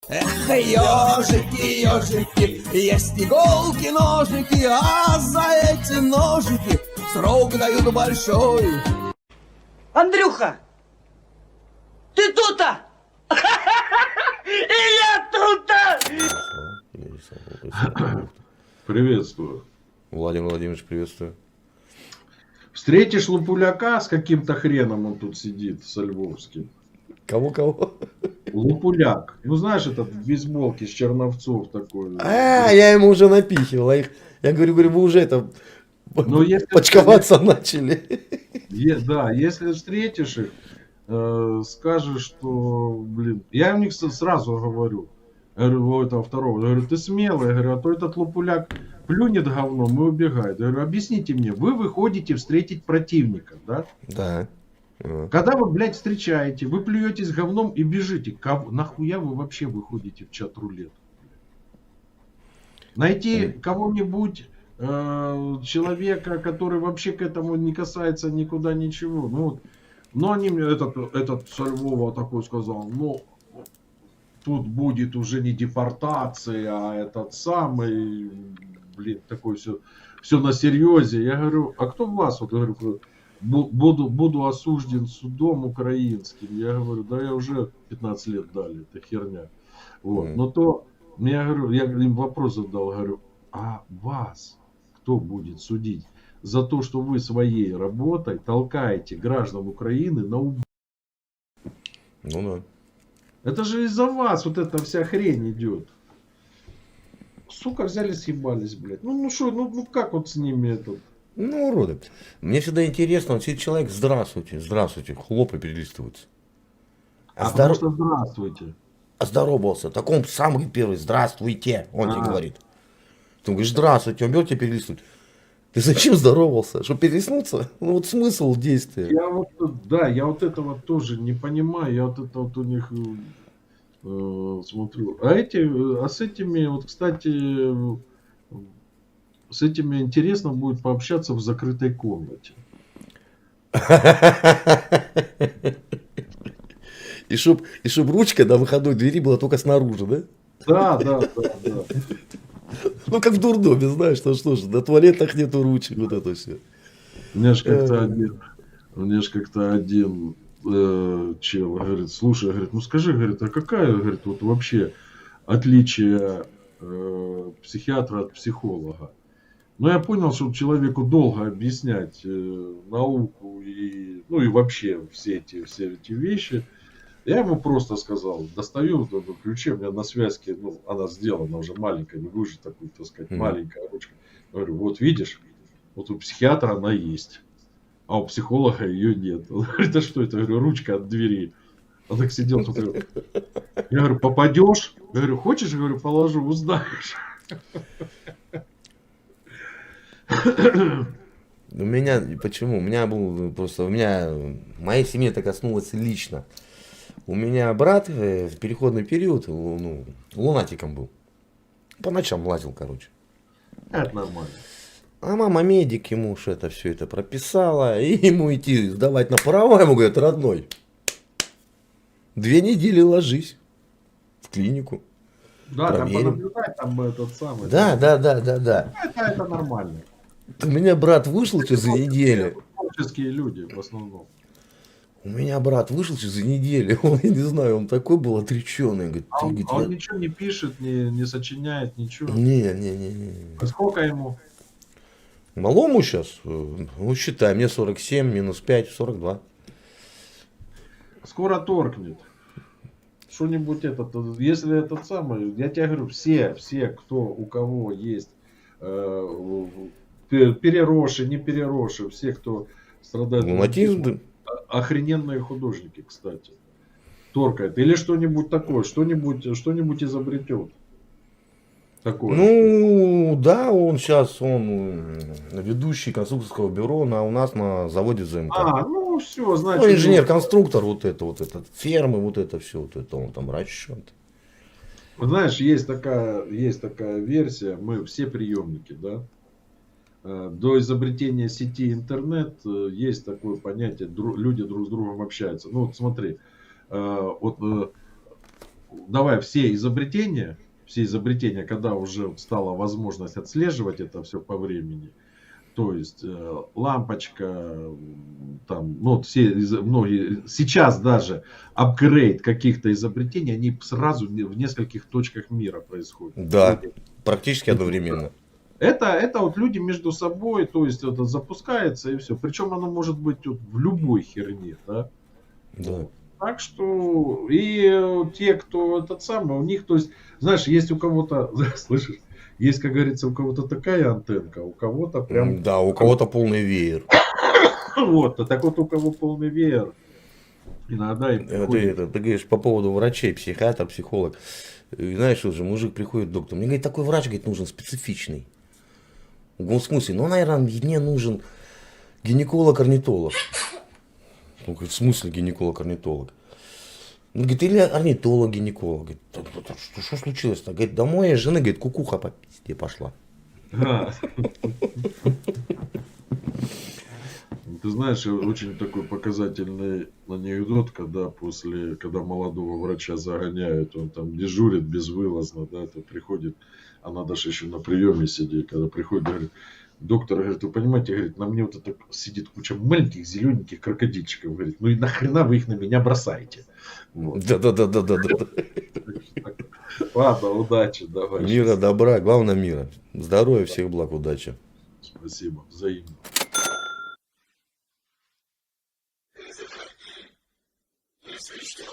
Эх, ежики, ежики, есть иголки, ножики, а за эти ножики срок дают большой. Андрюха, ты тут-то? И я тут-то! Приветствую. Владимир Владимирович, приветствую. Встретишь Лупуляка с каким-то хреном, он тут сидит, со Львовским. Кого? Лупуляк. Ну, знаешь, этот в бейсболке с Черновцов такой. Я ему уже напихивал. Я говорю, вы уже это если почковаться начали. Да, если встретишь их, скажешь, что, блин, я у них сразу говорю, у этого второго, я говорю, ты смелый, я говорю, а то этот Лупуляк плюнет говном и убегает. Я говорю, объясните мне, вы выходите встретить противника, да? Да. Когда вы, блядь, встречаете, вы плюетесь говном и бежите. Нахуя вы вообще выходите в чат-рулет? Найти кого-нибудь, человека, который вообще к этому не касается никуда ничего. Ну, вот. Но они мне, этот со Львова такой сказал, ну, тут будет уже не депортация, а этот самый, блин, такой все на серьезе. Я говорю, а кто вас? Вот, говорю, буду осужден судом украинским. Я говорю, да я уже 15 лет дали, это херня. Вот. Но то, я говорю, я им вопрос задал, говорю, а вас кто будет судить за то, что вы своей работой толкаете граждан Украины на убийство? Ну да. Это же из-за вас вот эта вся хрень идет. Сука, взяли, съебались, блядь. Ну что, ну как вот с ними этот... Ну, уроды. Мне всегда интересно, вот сидит человек, здравствуйте, хлоп и перелистывается. Потому что здравствуйте. Оздоровался. Так он самый первый, здравствуйте, он тебе говорит. Ты говоришь, здравствуйте, он берет тебя перелистывать. Ты зачем здоровался? Чтобы перелистнуться? Ну вот смысл действия. Я вот этого тоже не понимаю. Я вот это вот у них смотрю. А с этими, вот, кстати, с этими интересно будет пообщаться в закрытой комнате. И чтоб ручка на выходной двери была только снаружи, да? Да. Ну как в дурдоме, знаешь, что же, на туалетах нету ручек, вот это все. Мне ж как-то один чел говорит, слушай, говорит, ну скажи, говорит, а какая, говорит, вот вообще отличие психиатра от психолога? Но я понял, что человеку долго объяснять науку и вообще все эти вещи. Я ему просто сказал, достаю ключи, у меня на связке, она сделана уже маленькая, не будешь такой, так сказать, маленькая ручка. Говорю, вот видишь, вот у психиатра она есть, а у психолога ее нет. Он говорит, а что это? Я говорю, ручка от двери. Он так сидел, смотрел. Я говорю, попадешь? Я говорю, хочешь? Я говорю, положу, узнаешь. У меня, почему? У меня был просто, моей семье это коснулось лично. У меня брат в переходный период, лунатиком был. По ночам лазил, короче. Это нормально. А мама медик, ему все это прописала. И ему идти сдавать на права, ему говорят, родной, 2 недели ложись в клинику. Да, проверим. там понаблюдать, там этот самый. Да. Это нормально. У меня брат вышел через неделю. Творческие люди в основном. У меня брат вышел через неделю, он, я не знаю, он такой был отреченный. Говорит, Он ничего не пишет, не сочиняет, ничего. Не. А сколько ему? Малому сейчас, считай, мне 47, минус 5, 42. Скоро торкнет. Что-нибудь если этот самый, я тебе говорю, все, у кого есть переросшие, не переросшие, все, кто страдает. Лунатизм. Охрененные художники, кстати. Торкает. Или что-нибудь такое, что-нибудь изобретет. Такое. Ну, да, он сейчас, ведущий конструкторского бюро у нас на заводе ЗМК. Все, значит. Инженер-конструктор, вот это, фермы, вот это все, вот это он там расчет. Знаешь, есть такая версия, мы все приемники, да. До изобретения сети интернет есть такое понятие, люди друг с другом общаются. Ну вот смотри, давай все изобретения, когда уже вот стала возможность отслеживать это все по времени, то есть лампочка, там, ну, вот многие, сейчас даже апгрейд каких-то изобретений, они сразу в нескольких точках мира происходят. Да, практически одновременно. Это вот люди между собой, то есть это запускается и все. Причем оно может быть вот в любой херне, да. Да. Так что и те, кто этот самый, у них, то есть, знаешь, есть у кого-то, слышишь, есть, как говорится, у кого-то такая антенка, у кого-то прям, Да, у кого-то полный веер. вот, а так вот у кого полный веер, иногда и приходит. Ты говоришь по поводу врачей, психиатр, психолог. И знаешь, уже мужик приходит к доктору. Мне говорит, такой врач, говорит, нужен специфичный. В смысле, ну, наверное, мне нужен гинеколог-орнитолог. Он говорит, в смысле гинеколог-орнитолог? Он говорит, или орнитолог-гинеколог. Говорит, что случилось-то? Говорит, да моя жена, говорит, кукуха по пизде пошла. А. Ты знаешь, очень такой показательный анекдот, когда молодого врача загоняют, он там дежурит безвылазно, да, то приходит, а надо же еще на приеме сидеть, когда приходит, говорит, доктор говорит, вы понимаете, говорит, на мне вот это сидит куча маленьких зелененьких крокодильчиков, говорит, ну и нахрена вы их на меня бросаете? Вот. Да. Ладно, удачи, давай. Мира, добра, главное мира. Здоровья, всех благ, удачи. Спасибо, взаимно. Если что,